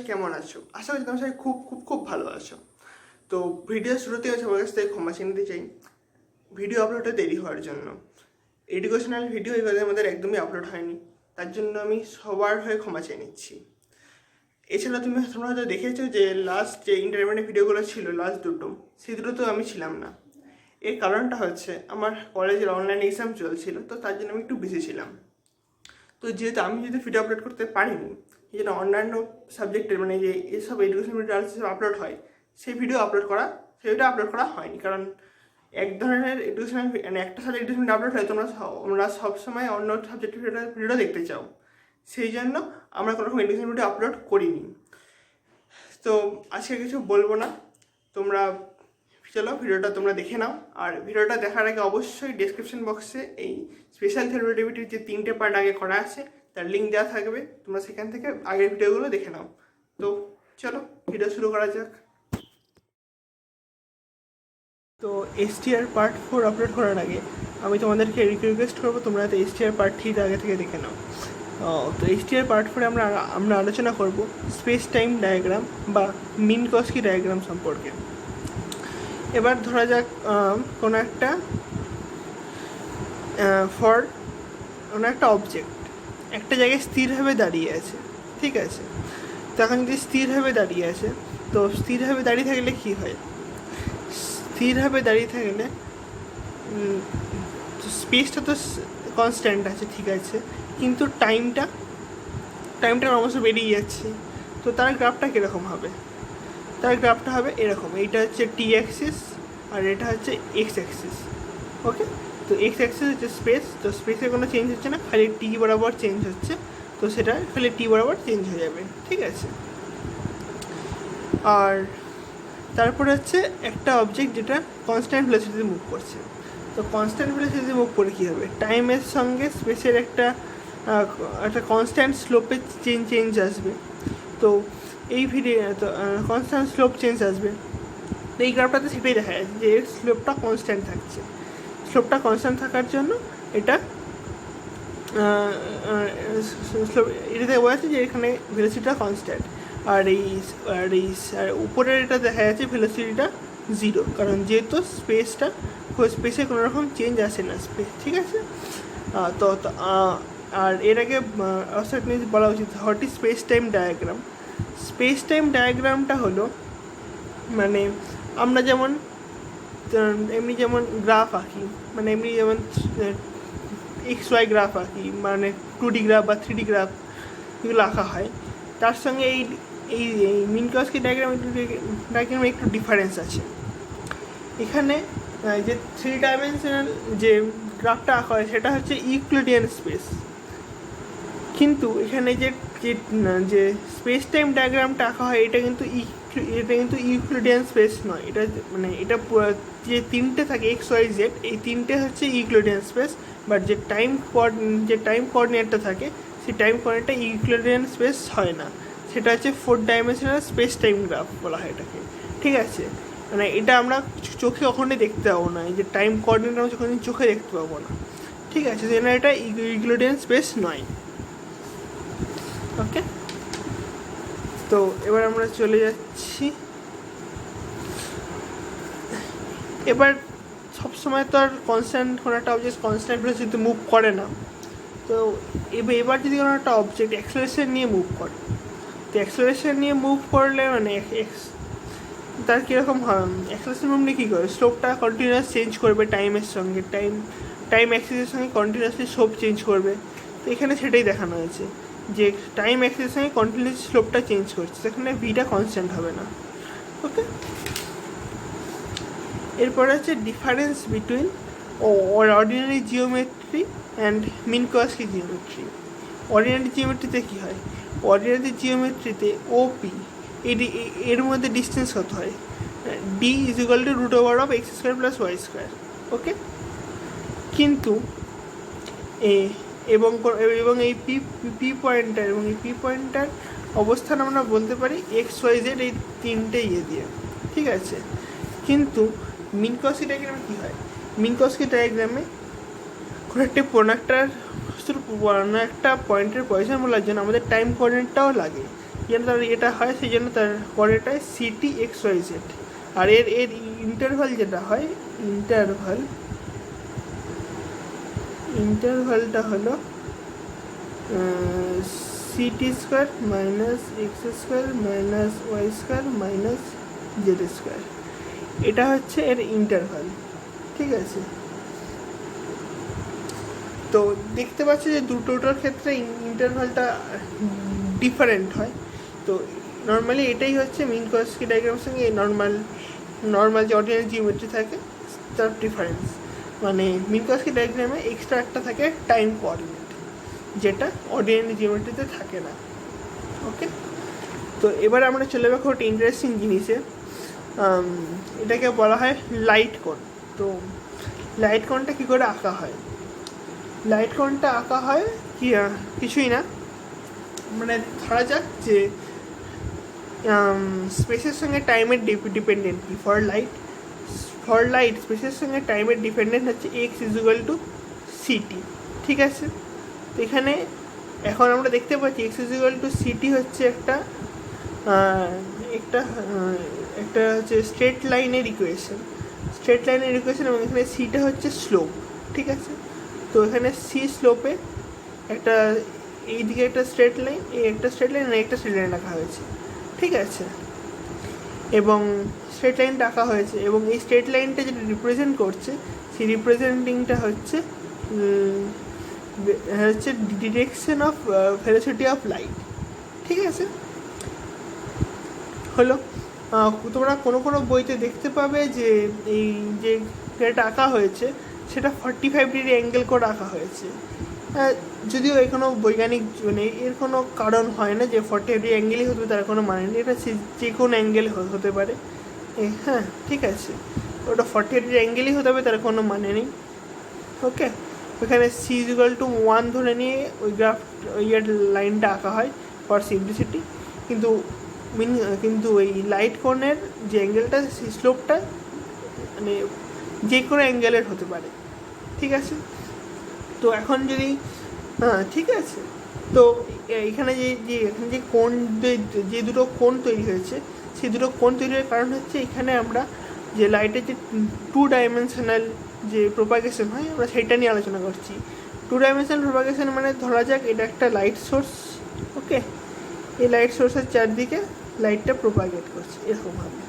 কেমন আছো? আশা করি তোমার সবাই খুব খুব খুব ভালো আছো। তো ভিডিও শুরুতে আছে আমার কাছ থেকে ক্ষমা চেয়ে নিতে চাই ভিডিও আপলোডে দেরি হওয়ার জন্য। এডুকেশনাল ভিডিও এবারে আমাদের একদমই আপলোড হয়নি, তার জন্য আমি সবার হয়ে ক্ষমা চেয়ে নিচ্ছি। এছাড়া তোমরা হয়তো দেখেছো যে লাস্ট যে ইন্টারমিডিয়েট ভিডিওগুলো ছিল, লাস্ট দুটো, সেই দুটোতেও আমি ছিলাম না। এর কারণটা হচ্ছে আমার কলেজের অনলাইন এক্সাম চলছিল, তো তার জন্য আমি একটু বিজি ছিলাম। তো যেহেতু আমি যদি ভিডিও আপলোড করতে পারিনি, এই জন্য অন্যান্য সাবজেক্টের মানে যে এসব এডুকেশন ভিডিও আপলোড হয় সেই ভিডিও আপলোড করা হয়নি। কারণ এক ধরনের এডুকেশনাল মানে একটা সাবজেক্ট এডুকেশন আপলোড হয়, তোমরা সবসময় অন্য সাবজেক্টের ভিডিও দেখতে চাও, সেই জন্য আমরা কোনো রকম এডুকেশন ভিডিও আপলোড করিনি। তো আজকে কিছু বলবো না, তোমরা চলো ভিডিওটা তোমরা দেখে নাও। আর ভিডিওটা দেখার আগে অবশ্যই ডেসক্রিপশন বক্সে এই স্পেশাল রিলেটিভিটির যে 3টে পার্ট আগে করা আছে তার লিঙ্ক দেওয়া থাকবে, তোমরা সেখান থেকে আগের ভিডিওগুলো দেখে নাও। তো চলো ভিডিও শুরু করা যাক। তো STR পার্ট 4 আপলোড করার আগে আমি তোমাদেরকে রিকোয়েস্ট করবো তোমরা যাতে STR পার্ট 3 আগে থেকে দেখে নাও। তো STR পার্ট 4 আমরা আলোচনা করব স্পেস টাইম ডায়াগ্রাম বা মিনকস্কি ডায়াগ্রাম সম্পর্কে। এবার ধরা যাক কোনো একটা অবজেক্ট একটা জায়গায় স্থিরভাবে দাঁড়িয়ে আছে, ঠিক আছে? তো এখন যদি স্থিরভাবে দাঁড়িয়ে আছে, তো স্থিরভাবে দাঁড়িয়ে থাকলে কী হয়? স্থিরভাবে দাঁড়িয়ে থাকলে স্পেসটা তো কনস্ট্যান্ট আছে, ঠিক আছে, কিন্তু টাইমটা ক্রমশ বেরিয়ে যাচ্ছে। তো তার গ্রাফটা কীরকম হবে? তার গ্রাফটা হবে এরকম, এইটা হচ্ছে টি অ্যাক্সিস আর এটা হচ্ছে এক্স অ্যাক্সিস। ওকে, তো এক্স অ্যাক্সিস হচ্ছে স্পেস, তো স্পেসে কোনো চেঞ্জ হচ্ছে না, খালি টি বরাবর চেঞ্জ হচ্ছে, তো সেটা খালি টি বরাবর চেঞ্জ হয়ে যাবে, ঠিক আছে? আর তারপরে হচ্ছে একটা অবজেক্ট যেটা কনস্ট্যান্ট ভেলোসিটিতে মুভ করছে। তো কনস্ট্যান্ট ভেলোসিটিতে মুভ করে কী হবে? টাইমের সঙ্গে স্পেসের একটা কনস্ট্যান্ট স্লোপে চেঞ্জ আসবে। তো এই কনস্ট্যান্ট স্লোপ চেঞ্জ আসবে। তো এই গ্রাফটাতে সেটাই দেখা যাচ্ছে যে এর স্লোপটা কনস্ট্যান্ট থাকছে। স্লোপটা কনস্ট্যান্ট থাকার জন্য এটাতে বোঝা যাচ্ছে যে এখানে ভেলোসিটিটা কনস্ট্যান্ট। আর উপরের এটা দেখা যাচ্ছে ভেলোসিটিটা 0, কারণ যেহেতু স্পেসে কোনো রকম চেঞ্জ আসে না, ঠিক আছে? আর এর আগে বলা উচিত what is space time diagram. Space time ডায়াগ্রামটা হলো মানে আমরা যেমন গ্রাফ আঁকি, মানে এমনি যেমন XY গ্রাফ আঁকি, মানে 2D গ্রাফ বা 3D গ্রাফ এগুলো আঁকা হয়, তার সঙ্গে এই মিনকস্কি ডায়াগ্রামে একটু ডিফারেন্স আছে। এখানে যে 3 ডাইমেনশনাল যে গ্রাফটা আঁকা হয় সেটা হচ্ছে ইউক্লিডিয়ান স্পেস, কিন্তু এখানে যে স্পেস টাইম ডায়াগ্রামটা আঁকা হয় এটা কিন্তু ইউক্লিডিয়ান স্পেস নয়। এটা মানে এটা যে 3টে থাকে XYZ, এই 3টে হচ্ছে ইউক্লিডিয়ান স্পেস, বাট যে টাইম কোঅর্ডিনেটটা থাকে সেই টাইম কোঅর্ডিনেটটা ইউক্লিডিয়ান স্পেস হয় না, সেটা হচ্ছে 4 ডাইমেনশনাল স্পেস টাইম গ্রাফ বলা হয় এটাকে, ঠিক আছে? মানে এটা আমরা চোখে কখনোই দেখতে পাবো না, এই যে টাইম কোঅর্ডিনেট আমরা কখনোই চোখে দেখতে পাবো না, ঠিক আছে? যেন এটা ইউক্লিডিয়ান স্পেস নয়। ওকে, তো এবার আমরা চলে যাচ্ছি। এবার সবসময় তো আর কনস্ট্যান্ট কোনো একটা অবজেক্ট কনস্ট্যান্ট ভেলোসিটিতে মুভ করে না। তো এবার যদি কোনো একটা অবজেক্ট অ্যাক্সেলারেশন নিয়ে মুভ করে, তো অ্যাক্সেলারেশন নিয়ে মুভ করলে মানে তার কীরকম হয়? অ্যাক্সেলারেশন মুভ নিয়ে কী করে? স্লোপটা কন্টিনিউয়াস চেঞ্জ করবে টাইমের সঙ্গে, টাইম অ্যাক্সিসের সঙ্গে কন্টিনিউয়াসলি স্লোপ চেঞ্জ করবে। তো এখানে সেটাই দেখানো হয়েছে যে টাইম অ্যাক্সিসের সঙ্গে কন্টিনিউয়াস স্লোপটা চেঞ্জ করছে, সেখানে ভিটা কনস্ট্যান্ট হবে না। ওকে, এরপরে হচ্ছে difference between ordinary geometry and Minkowski geometry. Ordinary জিওমেট্রিতে কী হয়? অর্ডিনারি জিওমেট্রিতে OP এর মধ্যে ডিস্টেন্স কত হয়? D = √(x² + y²). ওকে, কিন্তু এবং এই পি পয়েন্টার অবস্থান আমরা বলতে পারি XYZ এই 3টে দিয়ে, ঠিক আছে? কিন্তু মিনকস্কি ডায়াগ্রামে কী হয়? মিনকস্কি ডায়াগ্রামে কোনো একটা পয়েন্টের পজিশন বলার জন্য আমাদের টাইম কোঅর্ডিনেটটাও লাগে। যেন তার এটা হয় সেই জন্য তার পরেরটায় সিটি এক্স ওয়াই জেড। আর এর ইন্টারভাল যেটা হয়, ইন্টারভালটা হলো ct square minus x square minus Y square minus z square, এটা হচ্ছে এর ইন্টারভাল। ঠিক আছে, তো দেখতে পাচ্ছি যে দুটোটার ক্ষেত্রে ইন্টারভালটা ডিফারেন্ট হয়। তো নর্মালি এটাই হচ্ছে মিনকস্কি ডায়াগ্রামের সঙ্গে নর্মাল যে অর্ডিনারি জিওমেট্রি থাকে তার ডিফারেন্স। মানে মিনকস্কি ডায়াগ্রামে এক্সট্রা একটা থাকে টাইম কোঅর্ডিনেট, যেটা অর্ডিনারি জিওমেট্রিতে থাকে না। ওকে, তো এবার আমরা চলে যাবো একটা ইন্টারেস্টিং জিনিসে, এটাকে বলা হয় লাইট কোণ। তো লাইট কোণটা কী করে আঁকা হয়? লাইট কোণটা আঁকা হয় কিছুই না, মানে ধরা যাক যে স্পেসের সঙ্গে টাইমের ডিপেন্ডেন্ট কি ফর লাইট স্পেসের সঙ্গে টাইমের ডিপেন্ডেন্ট হচ্ছে এক্স ইজুয়াল টু সিটি। ঠিক আছে, তো এখানে এখন আমরা দেখতে পাচ্ছি এক্স ইজুয়াল টু সিটি হচ্ছে একটা হচ্ছে স্ট্রেট লাইনের ইকুয়েশন এবং এখানে সিটা হচ্ছে স্লোপ। ঠিক আছে, তো এখানে সি স্লোপে একটা এইদিকে একটা স্ট্রেট লাইন, একটা স্ট্রেট লাইন রাখা হয়েছে। ঠিক আছে, এবং স্ট্রেট লাইনটা আঁকা হয়েছে, এবং এই স্ট্রেট লাইনটা যেটা রিপ্রেজেন্ট করছে সেই রিপ্রেজেন্টিংটা হচ্ছে direction of velocity of light. ঠিক আছে, হলো তোমরা কোনো বইতে দেখতে পাবে যে এই যে যেটা আঁকা হয়েছে সেটা 45 ডিগ্রি অ্যাঙ্গেল করে আঁকা হয়েছে। যদিও এর কোনো বৈজ্ঞানিক মানে এর কোনো কারণ হয় না যে 40 ডিগ্রি অ্যাঙ্গেলই হতে তার কোনো মানে নেই, এটা যে কোনো অ্যাঙ্গেল হতে পারে। হ্যাঁ, ঠিক আছে, ওটা 40 ডিগ্রি অ্যাঙ্গেলই হতে হবে, তার কোনো মানে নেই। ওকে, ওখানে সি ইকুয়াল টু 1 ধরে নিয়ে ওই লাইনটা আঁকা হয় ফর সিম্পলিসিটি। কিন্তু ওই লাইট কোণের যে অ্যাঙ্গেলটা সেই স্লোপটা মানে যে কোনো অ্যাঙ্গেলের হতে পারে। ঠিক আছে, তো এখন যদি ঠিক আছে, তো এখানে যে কোণ যে দুটো কোণ তৈরি হয়েছে সেই দুটো কোণ তৈরি হওয়ার কারণ হচ্ছে এখানে আমরা যে লাইটের যে 2 ডাইমেনশনাল যে প্রোপাগেশন হয় আমরা সেটা নিয়ে আলোচনা করছি। 2 ডাইমেনশনাল প্রোপাগেশন মানে ধরা যাক এটা একটা লাইট সোর্স। ওকে, এই লাইট সোর্সের চারদিকে লাইটটা প্রোপাগেট করছে এরকমভাবে।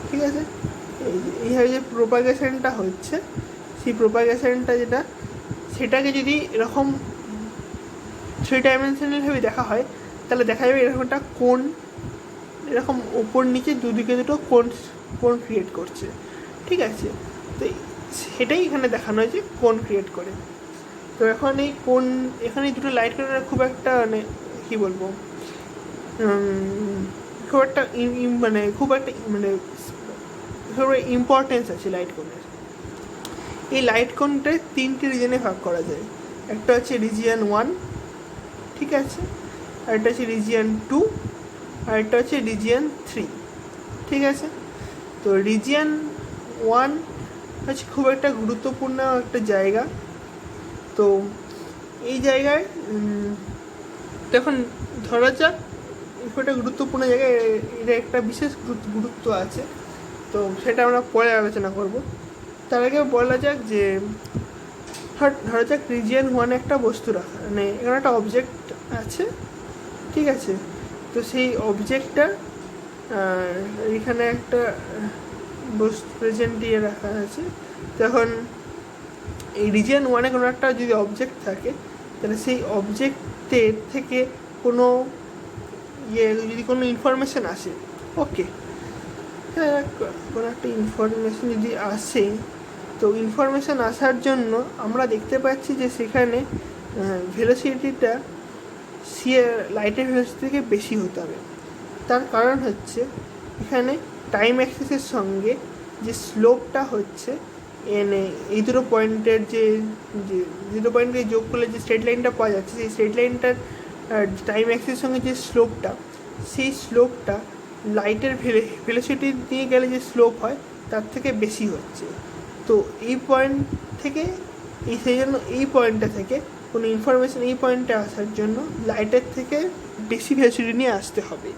ঠিক আছে, এইভাবে যে প্রোপাগেশনটা হচ্ছে সেই প্রোপাগেশনটা সেটাকে যদি এরকম 3 ডাইমেনশনালভাবে দেখা হয় তাহলে দেখা যাবে এরকম একটা কোণ এরকম ওপর নিচে দুদিকে দুটো কোণ ক্রিয়েট করছে। ঠিক আছে, তো সেটাই এখানে দেখানো হয়েছে কোণ ক্রিয়েট করে। তো এখন এই কোণ এখানে দুটো লাইট কোণের খুব একটা মানে কী বলবো খুব একটা ইম্পর্টেন্স আছে লাইট কোণের। এই লাইট কোণটা 3টি রিজনে ভাগ করা যায়। একটা হচ্ছে রিজিয়ন 1, ঠিক আছে, আরেকটা হচ্ছে রিজিয়ন 2, আরেকটা হচ্ছে রিজিয়ন 3। ঠিক আছে, তো রিজিয়ন 1 হচ্ছে খুব একটা গুরুত্বপূর্ণ একটা জায়গা। তো এই জায়গায় তখন ধরা যাক খুব একটা গুরুত্বপূর্ণ জায়গায় এটা একটা বিশেষ গুরুত্ব আছে, তো সেটা আমরা পরে আলোচনা করব। তার আগে বলা যাক যে ধরা যাক রিজিয়ন 1 একটা বস্তু রাখা, মানে এখানে একটা অবজেক্ট আছে। ঠিক আছে, তো সেই অবজেক্টটা এখানে একটা বস্তু প্রেজেন্ট দিয়ে রাখা আছে। তখন এই রিজিয়ন 1-এ কোনো একটা যদি অবজেক্ট থাকে তাহলে সেই অবজেক্টের থেকে কোনো যদি কোনো ইনফরমেশান আসে, ওকে, হ্যাঁ, কোনো একটা ইনফরমেশান যদি আসে, তো ইনফরমেশান আসার জন্য আমরা দেখতে পাচ্ছি যে সেখানে ভেলোসিটিটা লাইটের ভেলোসিটি থেকে বেশি হতে হবে। তার কারণ হচ্ছে এখানে টাইম অ্যাক্সিসের সঙ্গে যে স্লোপটা হচ্ছে এই দুটো পয়েন্টের যে দুটো পয়েন্টকে যোগ করলে যে স্ট্রেট লাইনটা পাওয়া যাচ্ছে সেই স্ট্রেট লাইনটার টাইম অ্যাক্সিসের সঙ্গে যে স্লোপটা সেই স্লোপটা লাইটের ভেলোসিটি দিয়ে গেলে যে স্লোপ হয় তার থেকে বেশি হচ্ছে। তো এই পয়েন্ট থেকে সেই জন্য এই পয়েন্টটা থেকে কোনো ইনফরমেশান এই পয়েন্টে আসার জন্য লাইটের থেকে বেশি ভেলোসিটি নিয়ে আসতে হবে।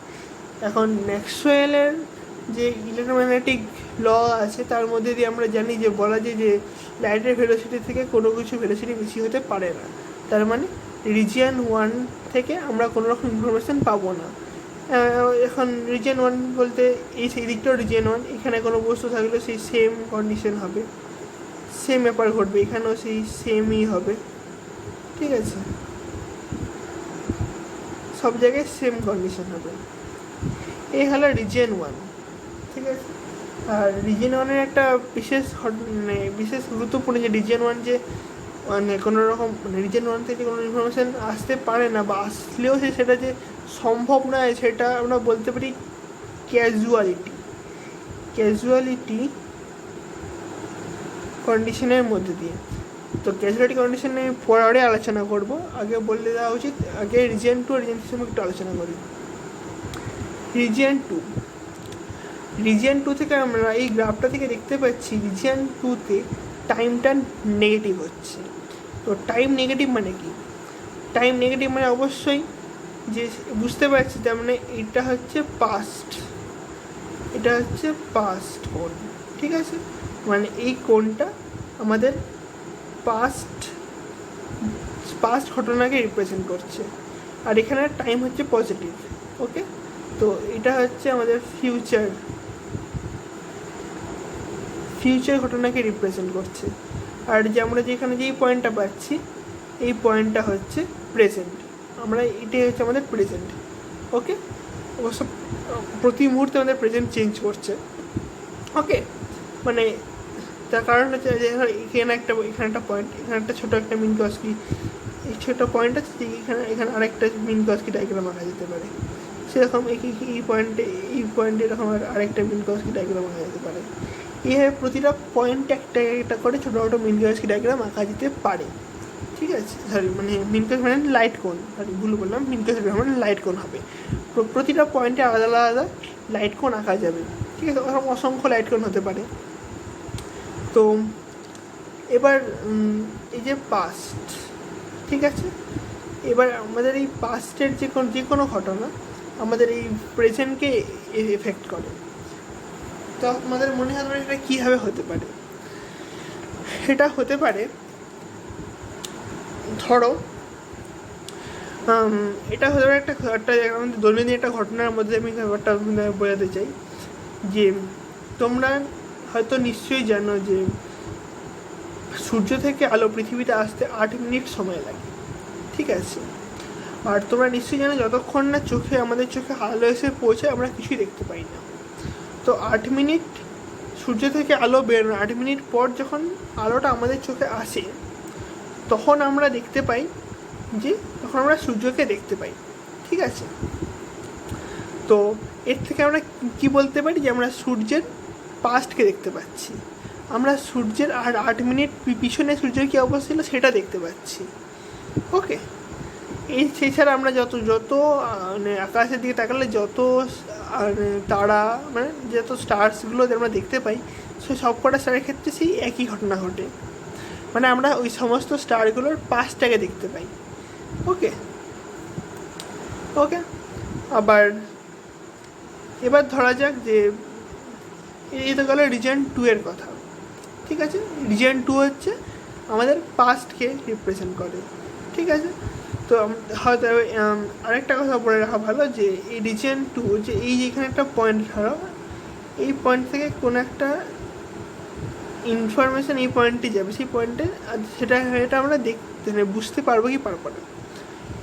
এখন ম্যাক্সওয়েলের যে ইলেকট্রোম্যাগনেটিক ল আছে তার মধ্যে দিয়ে আমরা জানি যে বলা যায় যে লাইটের ভেলোসিটি থেকে কোনো কিছু ভেলোসিটি বেশি হতে পারে না। তার মানে রিজিয়ন 1 থেকে আমরা কোনো রকম ইনফরমেশান পাবো না। এখন রিজিয়ন 1 বলতে এই সেই দিকটাও রিজিয়ন 1, এখানে কোনো বস্তু থাকলেও সেই সেম কন্ডিশন হবে, সেম ব্যাপার ঘটবে, এখানেও সেই সেমই হবে। ঠিক আছে, সব জায়গায় সেম কন্ডিশন হবে। এই হলো রিজিয়ন 1। ঠিক আছে, আর রিজিয়ন 1-এর একটা বিশেষ গুরুত্বপূর্ণ যে রিজিয়ন 1 যে কোনো রকম রিজিয়ন 1 থেকে কোনো ইনফরমেশান আসতে পারে না, বা আসলেও সেটা যে সম্ভব নয় সেটা আমরা বলতে পারি ক্যাজুয়ালিটি কন্ডিশনের মধ্যে দিয়ে। তো ক্যাজুয়ালিটি কন্ডিশন আমি পরে আলোচনা করব, আগে বলে দেওয়া উচিত আগে রিজিয়ন 2 আর রিজিয়ন 3 সম্পর্কে একটু আলোচনা করি। রিজিয়ন 2 থেকে আমরা এই গ্রাফটা থেকে দেখতে পাচ্ছি রিজিয়ন 2-তে টাইমটা নেগেটিভ হচ্ছে। তো টাইম নেগেটিভ মানে কি? টাইম নেগেটিভ মানে অবশ্যই যে বুঝতে পারছি, তার মানে এটা হচ্ছে পাস্ট কোণ। ঠিক আছে, মানে এই কোণটা আমাদের পাস্ট ঘটনাকে রিপ্রেজেন্ট করছে, আর এখানে টাইম হচ্ছে পজিটিভ। ওকে, তো এটা হচ্ছে আমাদের ফিউচার ঘটনাকে রিপ্রেজেন্ট করছে। আর যে আমরা যেখানে যেই পয়েন্টটা পাচ্ছি এই পয়েন্টটা হচ্ছে প্রেজেন্ট, এটাই হচ্ছে আমাদের প্রেজেন্ট। ওকে, অবশ্য প্রতি মুহূর্তে আমাদের প্রেজেন্ট চেঞ্জ করছে। ওকে, মানে তার কারণ হচ্ছে যে এখানে একটা পয়েন্ট, এখানে একটা ছোটো একটা মিনকস্কি, এই ছোটো পয়েন্ট আছে যে এখানে আরেকটা মিনকস্কি ডায়াগ্রাম আঁকা যেতে পারে। সেরকম এই পয়েন্টে এরকম আরেকটা মিনকস্কি ডায়াগ্রাম আঁকা যেতে পারে। এইভাবে প্রতিটা পয়েন্টে একটা করে ছোটো ছোটো মিনকস্কি ডায়াগ্রাম আঁকা যেতে পারে। ঠিক আছে, মিনকস্কি মানে লাইট কোণ, ভুল বললাম, মিনকস্কি মানে লাইট কোণ হবে। প্রতিটা পয়েন্টে আলাদা আলাদা লাইট কোণ আঁকা যাবে। ঠিক আছে, ওরকম অসংখ্য লাইট কোণ হতে পারে। তো এবার এই যে পাস্ট, ঠিক আছে, এবার আমাদের এই পাস্টের যে কোনো ঘটনা আমাদের এই প্রেজেন্টকে এফেক্ট করে। তো আমাদের মনে হয় এটা কীভাবে হতে পারে? এটা হতে পারে, ধরো এটা হতে পারে একটা আমাদের দৈনন্দিন একটা ঘটনার মধ্যে আমি ব্যাপারটা বোঝাতে চাই যে তোমরা হয়তো নিশ্চয়ই জানো যে সূর্য থেকে আলো পৃথিবীতে আসতে 8 মিনিট সময় লাগে। ঠিক আছে, আর তোমরা নিশ্চয়ই জানো যতক্ষণ না আমাদের চোখে আলো এসে পৌঁছায় আমরা কিছুই দেখতে পাই না। তো 8 মিনিট সূর্য থেকে আলো বেরোনো, 8 মিনিট পর যখন আলোটা আমাদের চোখে আসে তখন আমরা দেখতে পাই যে তখন আমরা সূর্যকে দেখতে পাই। ঠিক আছে, তো এর থেকে আমরা কি বলতে পারি যে আমরা সূর্যের পাস্টকে দেখতে পাচ্ছি, আমরা সূর্যের 8 মিনিট পিছনে সূর্যের কী অবস্থা ছিল সেটা দেখতে পাচ্ছি। ওকে, সেই ছাড়া আমরা যত আকাশের দিকে তাকালে যত তারা যত স্টার্সগুলো আমরা দেখতে পাই সব কটা স্টারের ক্ষেত্রে সেই একই ঘটনা ঘটে, আমরা ওই সমস্ত স্টারগুলোর পাস্টটাকে দেখতে পাই। ওকে, এবার ধরা যাক যে এই তো গেল রিজিয়ন 2 এর কথা। ঠিক আছে, রিজিয়ন 2 হচ্ছে আমাদের পাস্টকে রিপ্রেজেন্ট করে। ঠিক আছে, তো হয়তো আরেকটা কথা বলে রাখা ভালো যে এই রিজিয়ন 2 যে যেখানে একটা পয়েন্ট, ধরো এই পয়েন্ট থেকে কোনো একটা ইনফরমেশান এই পয়েন্টে যাবে, সেই পয়েন্টে সেটা আমরা বুঝতে পারবো কি পারবো না।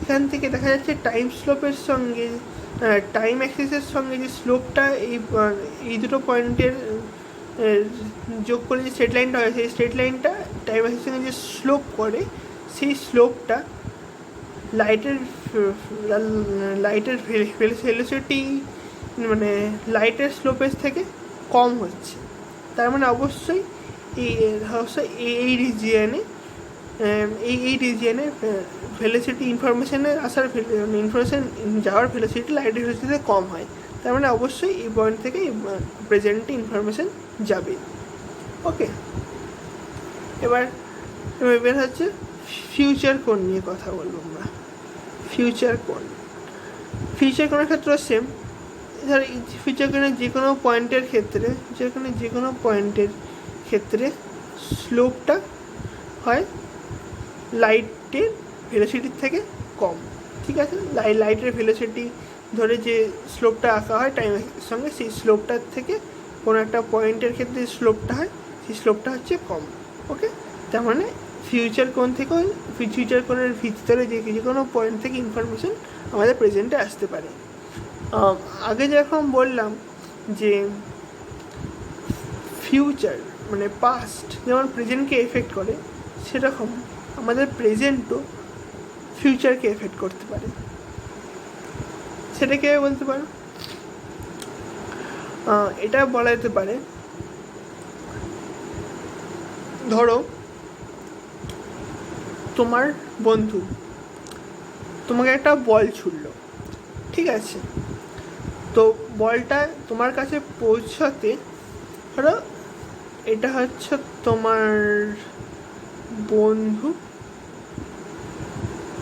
এখান থেকে দেখা যাচ্ছে টাইম স্লোপের সঙ্গে টাইম অ্যাক্সিসের সঙ্গে যে স্লোপটা এই দুটো পয়েন্টের যোগ করে যে স্ট্রেট লাইনটা হয়, সেই স্ট্রেট লাইনটা টাইম অ্যাক্সিসের সঙ্গে যে স্লোপ করে সেই স্লোপটা লাইটের ভেলোসিটি লাইটের স্লোপের থেকে কম হচ্ছে। তার মানে অবশ্যই এই রিজিয়নে ভেলোসিটি ইনফরমেশানের ইনফরমেশান যাওয়ার ভেলোসিটি লাইটের ভেলোসিটিতে কম হয়। তার মানে অবশ্যই এই পয়েন্ট থেকে প্রেজেন্টে ইনফরমেশান যাবে। ওকে, এবার বের হচ্ছে ফিউচার কোণ নিয়ে কথা বলবো আমরা। ফিউচার কোণের ক্ষেত্রে সেম, ধর ফিউচার কোণের যে কোনো পয়েন্টের ক্ষেত্রে স্লোপটা হয় লাইটের ভেলোসিটির থেকে কম। ঠিক আছে, লাইটের ভেলোসিটি ধরে যে স্লোপটা আঁকা হয় টাইমের সঙ্গে, সেই স্লোপটার থেকে কোনো একটা পয়েন্টের ক্ষেত্রে স্লোপটা হয়, সেই স্লোপটা হচ্ছে কম। ওকে, তার মানে ফিউচার কোণের ভিতরে যে কোনো পয়েন্ট থেকে ইনফরমেশন আমাদের প্রেজেন্টে আসতে পারে। আগে যেরকম বললাম যে ফিউচার মানে পাস্ট যেমন প্রেজেন্টকে এফেক্ট করে, সেরকম আমাদের প্রেজেন্টও ফিউচারকে এফেক্ট করতে পারে। সেটা কীভাবে বলতে পারো? এটা বলা যেতে পারে, ধরো তোমার বন্ধু তোমাকে একটা বল ছুড়ল, ঠিক আছে, তো বলটা তোমার কাছে পৌঁছাতে ধরো এটা হচ্ছে তোমার বন্ধু,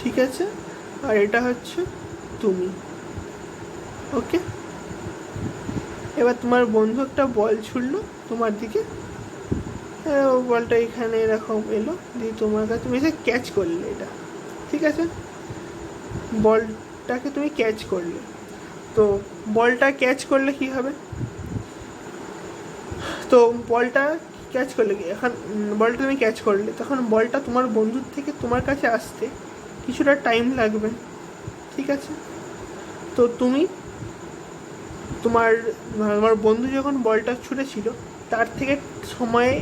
ঠিক আছে, আর এটা হচ্ছে তুমি। ওকে, এবার তোমার বন্ধু একটা বল ছুড়লো তোমার দিকে, বলটা এখানে এরকম এলো, দিয়ে তোমার কাছে তুমি এসে ক্যাচ করলে এটা, ঠিক আছে, বলটাকে তুমি ক্যাচ করলে। তো বলটা ক্যাচ করলে কী হবে? তো বলটা ক্যাচ করলে কি, এখন বলটা তুমি ক্যাচ করলে, তখন বলটা তোমার বন্ধুর থেকে তোমার কাছে আসতে কিছুটা টাইম লাগবে, ঠিক আছে। তো তুমি তোমার বন্ধু যখন বলটা ছুঁড়েছিল তার থেকে সময়ে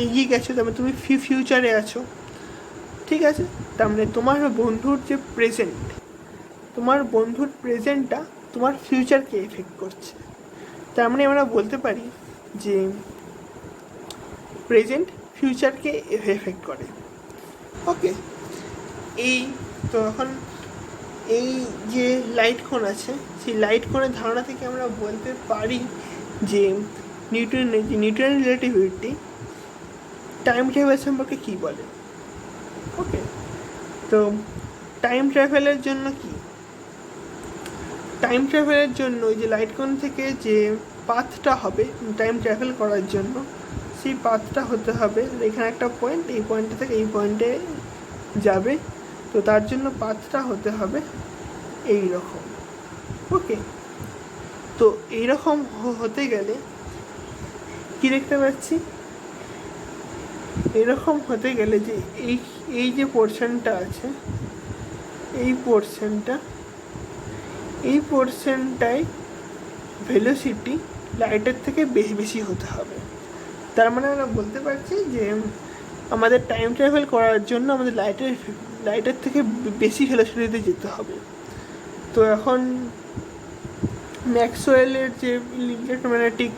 এগিয়ে গেছো, তার মানে তুমি ফিউচারে আছো, ঠিক আছে। তার মানে তোমার বন্ধুর প্রেজেন্টটা তোমার ফিউচারকে এফেক্ট করছে। তার মানে আমরা বলতে পারি যে প্রেজেন্ট ফিউচারকে এফেক্ট করে। ওকে, এই তো এখন এই যে লাইট কোণ আছে, সেই লাইট কোণের ধারণা থেকে আমরা বলতে পারি যে নিউটনের রিলেটিভিটি টাইম ট্রাভেল সম্পর্কে কী বলে। ওকে, তো টাইম ট্রাভেলের জন্য ওই যে লাইট কোণ থেকে যে পাথটা হবে টাইম ট্রাভেল করার জন্য, সেই পাথটা হতে হবে এখানে একটা পয়েন্ট, এই পয়েন্টটা থেকে এই পয়েন্টে যাবে, তো তার জন্য পাথটা হতে হবে এই রকম। ওকে, তো এইরকম হতে গেলে কি দেখতে পাচ্ছি, এরকম হতে গেলে যে এই যে পোর্শনটা আছে, এই পোর্শনটায় ভেলোসিটি লাইটের থেকে বেশি হতে হবে। তার মানে আমরা বলতে পারছি যে আমাদের টাইম ট্রাভেল করার জন্য আমাদের লাইটের থেকে বেশি ভেলোসিটিতে যেতে হবে। তো এখন ম্যাক্সওয়েলের যে ইলেকট্রোম্যাগনেটিক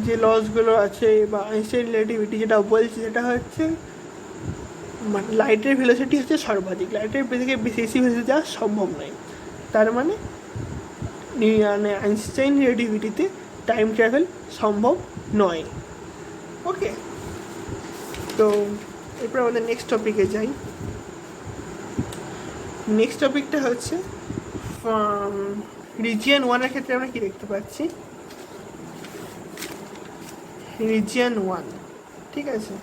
যে লসগুলো আছে বা আইনস্টাইন রিলেটিভিটি যেটা বলছে, সেটা হচ্ছে মানে লাইটের ভেলোসিটি হচ্ছে সর্বাধিক, লাইটের থেকে বেশি ভেলোসিটি যাওয়া সম্ভব নয়। তার মানে আইনস্টাইন রিলেটিভিটিতে টাইম ট্রাভেল সম্ভব নয়। ওকে, তো এরপর আমাদের নেক্সট টপিকে যাই। নেক্সট টপিকটা হচ্ছে রিজিয়ন 1-এর ক্ষেত্রে আমরা কি দেখতে পাচ্ছি। রিজিয়ন 1, ঠিক আছে,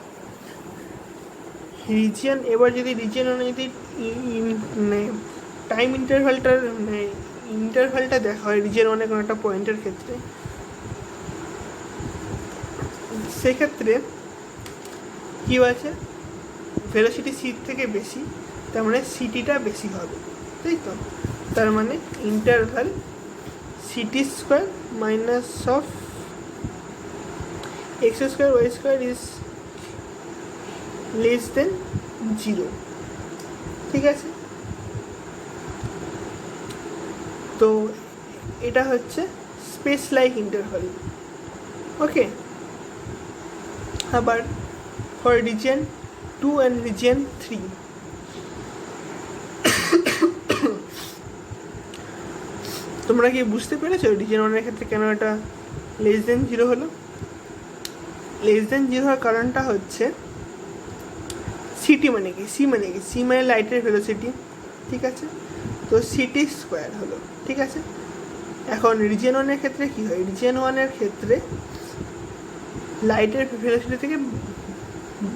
এবার যদি রিজিয়ন 1 যদি টাইম ইন্টারভ্যালটা দেখা হয় রিজিয়ন 1-এ কোনো একটা পয়েন্টের ক্ষেত্রে, সেক্ষেত্রে কী আছে, ভেলোসিটি সির থেকে বেশি, তার মানে সিটিটা বেশি হবে, তাই তো। তার মানে interval ct square minus of x square y square is less than 0, ঠিক আছে। তো এটা হচ্ছে স্পেস লাইক ইন্টারভ্যাল। ওকে, আবার ফর রিজিয়ন 2 অ্যান্ড রিজিয়ন 3, তোমরা কি বুঝতে পেরেছো রিজিয়ন 1-এর ক্ষেত্রে কেন এটা লেস দেন 0 হলো? লেস দেন 0 হওয়ার কারণটা হচ্ছে সিটি মানে কি, সি মানে কি, সি মানে লাইটের ভেলোসিটি, ঠিক আছে। তো সিটি স্কোয়ার হলো, ঠিক আছে। এখন রিজিয়ন ওয়ানের ক্ষেত্রে কী হয়, রিজিয়ন ওয়ানের ক্ষেত্রে লাইটের ভেলোসিটি থেকে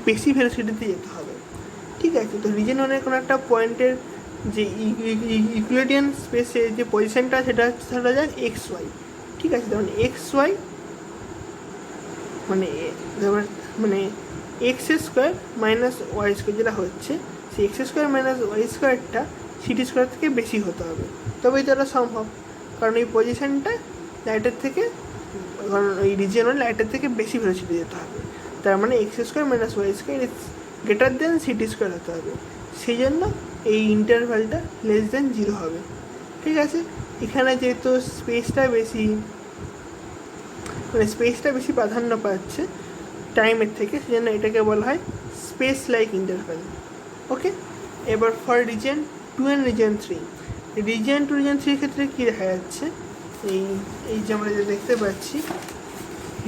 বেশি ভেলোসিটিতে যেতে হবে, ঠিক আছে। তো রিজিয়ন ওয়ানের কোনো একটা পয়েন্টের যে ইকুইলিডিয়ান স্পেসে যে পজিশনটা সেটা ধরা যাক এক্স ওয়াই, ঠিক আছে। তখন এক্স ওয়াই মানে x square minus Y square যেটা হচ্ছে, সেই এক্স স্কোয়ার মাইনাস ওয়াই স্কোয়ারটা সিটি স্কোয়ার থেকে বেশি হতে হবে, তবেই তো এটা সম্ভব। কারণ এই পজিশনটা লাইটের থেকে, কারণ ওই রিজিয়ন ওয়ান লাইটের থেকে বেশি ভেলোসিটি যেতে হবে, তার মানে x square minus Y square is greater than ct square হতে হবে। সেই জন্য এই ইন্টারভ্যালটা লেস দেন 0 হবে, ঠিক আছে। এখানে যেহেতু স্পেসটা বেশি প্রাধান্য পাচ্ছে টাইমের থেকে, সেজন্য এটাকে বলা হয় স্পেস লাইক ইন্টারভ্যাল, ওকে। এবার for region 2 and region 3, region 2 region 3 ক্ষেত্রে কী দেখা যাচ্ছে, এই যে আমরা যে দেখতে পাচ্ছি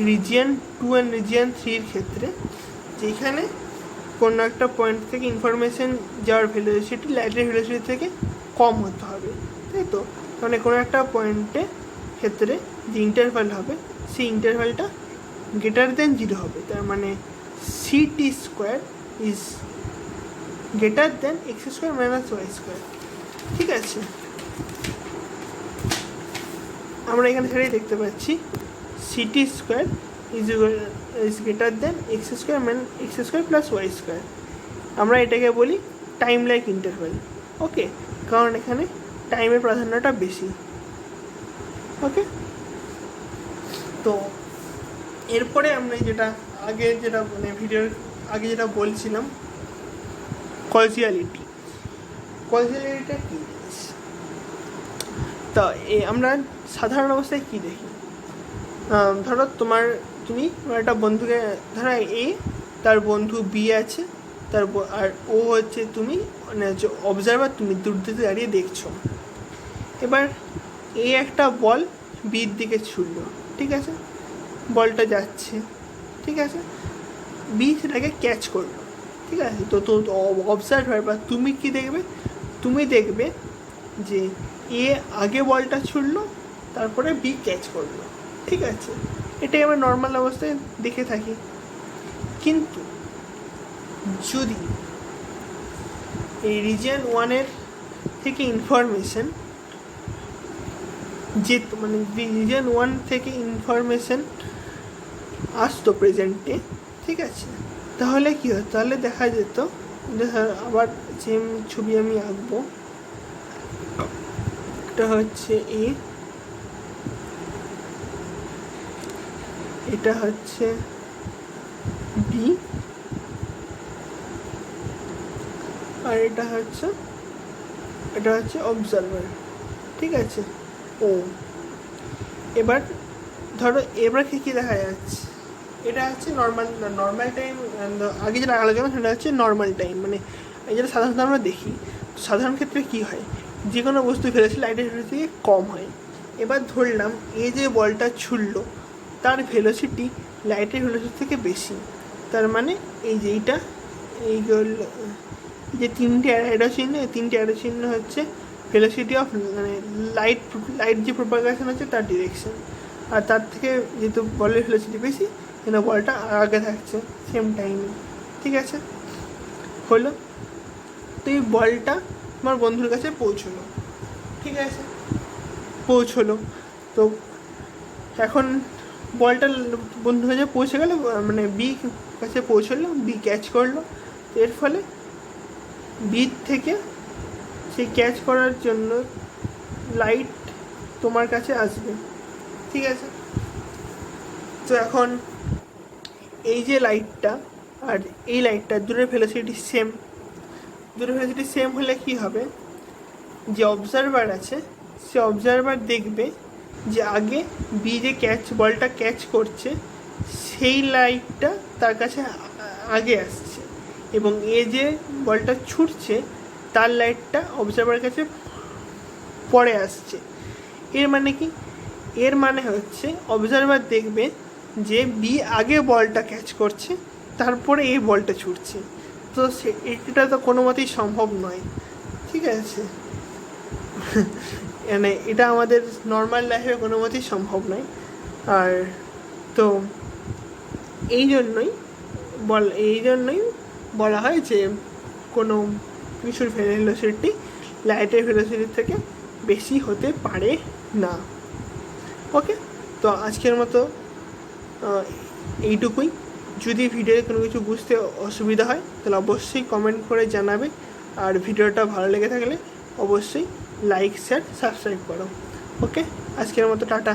রিজিয়ন 2 অ্যান্ড রিজিয়ন 3 ক্ষেত্রে, যেখানে কোনো একটা পয়েন্ট থেকে ইনফরমেশন যাওয়ার ভেলোসিটি লাইটের ভেলোসিটি থেকে কম হতে হবে, তাই তো। মানে কোনো একটা পয়েন্টে ক্ষেত্রে যে ইন্টারভ্যাল হবে সেই ইন্টারভ্যালটা গ্রেটার দেন 0 হবে, তার মানে ct square is greater than x square minus Y square, ঠিক আছে। আমরা এখানে সেটাই দেখতে পাচ্ছি, ct square is greater than x square plus y square. আমরা এটাকে বলি টাইম লাইক ইন্টারভ্যাল, ওকে, কারণ এখানে টাইমের প্রাধান্যটা বেশি, ওকে। তো এরপরে আমরা যেটা ভিডিওর আগে যেটা বলছিলাম, কজিয়ালিটিটা কী জিনিস। তা আমরা সাধারণ অবস্থায় কী দেখি, ধরো তুমি একটা বন্ধুকে, ধরো এ, তার বন্ধু বি আছে, আর ও হচ্ছে তুমি মানে হচ্ছে অবজারভার, তুমি দূর থেকে দাঁড়িয়ে দেখছো। এবার এ একটা বল বির দিকে ছুড়লো, ঠিক আছে, বলটা যাচ্ছে, ঠিক আছে, বি সেটাকে ক্যাচ করলো, ঠিক আছে। তো অবজারভার বা তুমি কি দেখবে, তুমি দেখবে যে এ আগে বলটা ছুড়লো, তারপরে বি ক্যাচ করলো, ঠিক আছে। এটাই আমরা নর্মাল অবস্থায় দেখে থাকি। কিন্তু যদি এই রিজিয়ন ওয়ানের থেকে ইনফরমেশন রিজিয়ন ওয়ান থেকে ইনফরমেশন আসতো প্রেজেন্টে, ঠিক আছে, তাহলে কী হতো, তাহলে দেখা যেত যে আবার সেম ছবি আমি আঁকবো, এটা হচ্ছে এ, এটা হচ্ছে বি, আর এটা হচ্ছে অবজারভার, ঠিক আছে, ও। এবার ধরো এবার কী দেখা যাচ্ছে, এটা হচ্ছে নর্মাল টাইম, আগে যেটা আলোচনা সেটা হচ্ছে নর্মাল টাইম, মানে যেটা সাধারণত আমরা দেখি। সাধারণ ক্ষেত্রে কী হয়, যে কোনো বস্তু ফেলেছে লাইটের ভেলোসিটি থেকে কম হয়। এবার ধরলাম এই যে বলটা ছুড়লো তার ভেলোসিটি লাইটের ভেলোসিটি থেকে বেশি, তার মানে এই যে তিনটে অ্যারো চিহ্ন হচ্ছে ভেলোসিটি অফ মানে লাইট যে প্রপাগেশন হচ্ছে তার ডিরেকশন, আর তার থেকে যেহেতু বলের ভেলোসিটি বেশি যেন বলটা আগে থাকছে সেম টাইমে, ঠিক আছে, হলো। তো এই বলটা আমার বন্ধুর কাছে পৌঁছলো, ঠিক আছে, তো এখন বলটা বন্ধুর কাছে পৌঁছে গেল, মানে বি কাছে পৌঁছলো, বি ক্যাচ করলো, এর ফলে বি থেকে সেই ক্যাচ করার জন্য লাইট তোমার কাছে আসবে, ঠিক আছে। তো এখন এই যে লাইটটা আর এই লাইটটা দুটোর ভেলোসিটি সেম হলে কি হবে, যে অবজারভার আছে সে অবজারভার দেখবে যে আগে বি যে বলটা ক্যাচ করছে সেই লাইটটা তার কাছে আগে আসছে, এবং এ যে বলটা ছুটছে তার লাইটটা অবজারভারের কাছে পরে আসছে। এর মানে কি, এর মানে হচ্ছে অবজারভার দেখবে যে বি আগে বলটা ক্যাচ করছে, তারপরে এই বলটা ছুটছে, তো এটা তো কোনো মতেই সম্ভব নয়, ঠিক আছে? মানে এটা আমাদের নর্মাল লাইফে কোনো মতেই সম্ভব নয়। আর তো এই জন্যই বলা হয় যে কোনো কিছুর ভেলোসিটি লাইটের ভেলোসিটির থেকে বেশি হতে পারে না। ওকে, তো আজকের মতো এইটুকুই। যদি ভিডিওতে কোনো কিছু বুঝতে অসুবিধা হয় তাহলে অবশ্যই কমেন্ট করে জানাবে। আর ভিডিওটা ভালো লেগে থাকলে অবশ্যই লাইক, শেয়ার, সাবস্ক্রাইব করো। ওকে, আজকের মতো টাটা।